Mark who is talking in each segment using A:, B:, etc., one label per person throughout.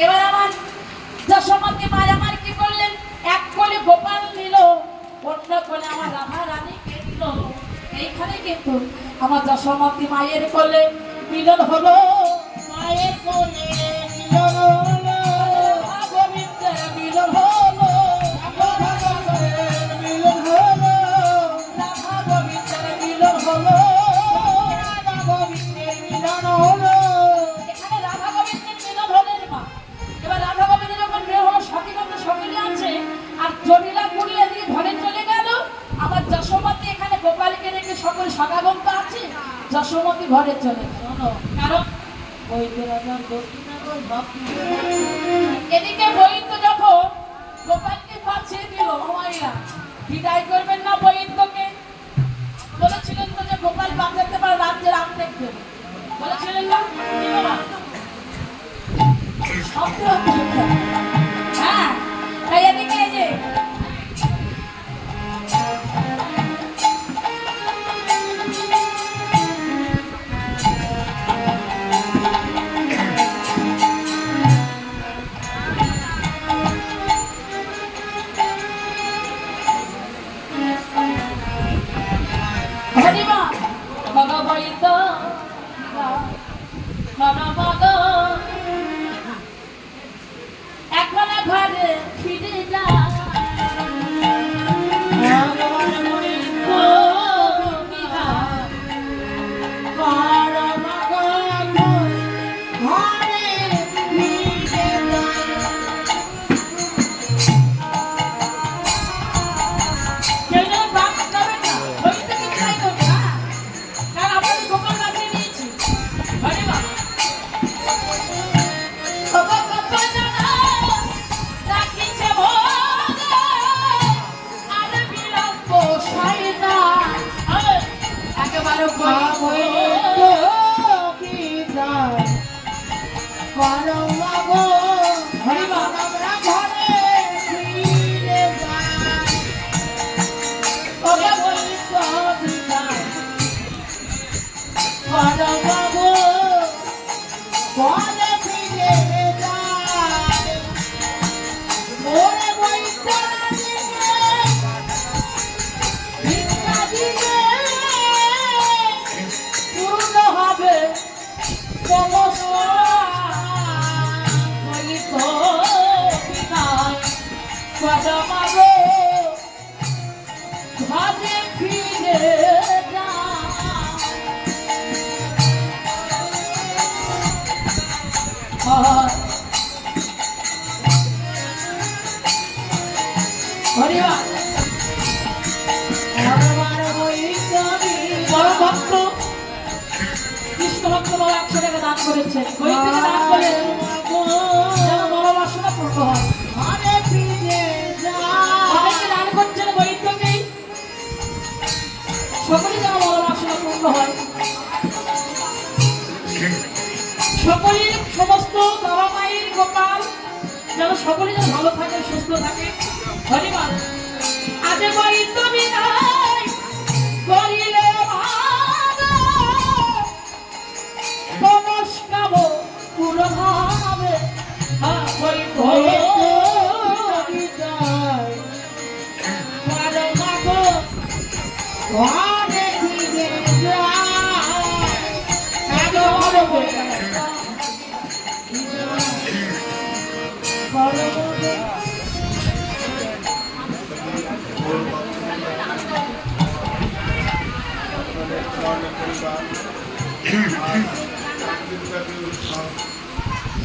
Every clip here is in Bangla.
A: এবার আমার যশোমতী মা আমার কি করলেন, এক কোলে গোপাল নিল, অন্য কোলে আমার রাধা রানীকে দিল। এইখানে কিন্তু আমার যশোমতী মায়ের কোলে মিলন হলো, মায়ের কোলে মিলন হলো, গোবিন্দের মিলন হলো, মিলন হলো, রাধা গোবিন্দের মিলন হলো, রাধা গোবিন্দের মিলন হলো। এখানে রাধা গোবিন্দের মিলন হলেন মা। এবার রাধা গোবিন্দের যখন বিয়ে হলো, সতীগন্ধ সকলে আছে, আর জটিলা কুড়িয়ে দিয়ে ঘরে চলে গেল। আমার যশোমতী এখানে গোপালকে রেখে সকল সগাগন্ত আছে, যশোমতী ঘরে চলে গেল। কারণ এদিকে বৈদ্য যখন গোপালকে পাঠিয়ে দিল, মায়েরা বিদায় করবেন না বৈদ্যকে, বলেছিলেন তো যে গোপাল বাঁচাতে পারে রাজ্যের আমলেখ দেবে, বলেছিলেন না? হ্যাঁ, তাই এদিকে এই যে এখন ঘরে ফিরে যা, দান করেছেন, দান করে যেন বড় বাসনা পূর্ণ হয়। অনেকে দান করছেন বৈদ্যকেই, সকলেই যেন বড় বাসনা পূর্ণ হয়। সকলের সমস্ত বাবা মায়ের গোপাল যেন সকলে যেন ভালো থাকে, সুস্থ থাকে। হরিমান আজ বৈদ্য বিদায় করিলে নমস্কার পুরো ভাবে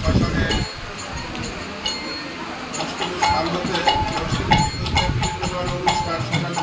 B: শ্মশানে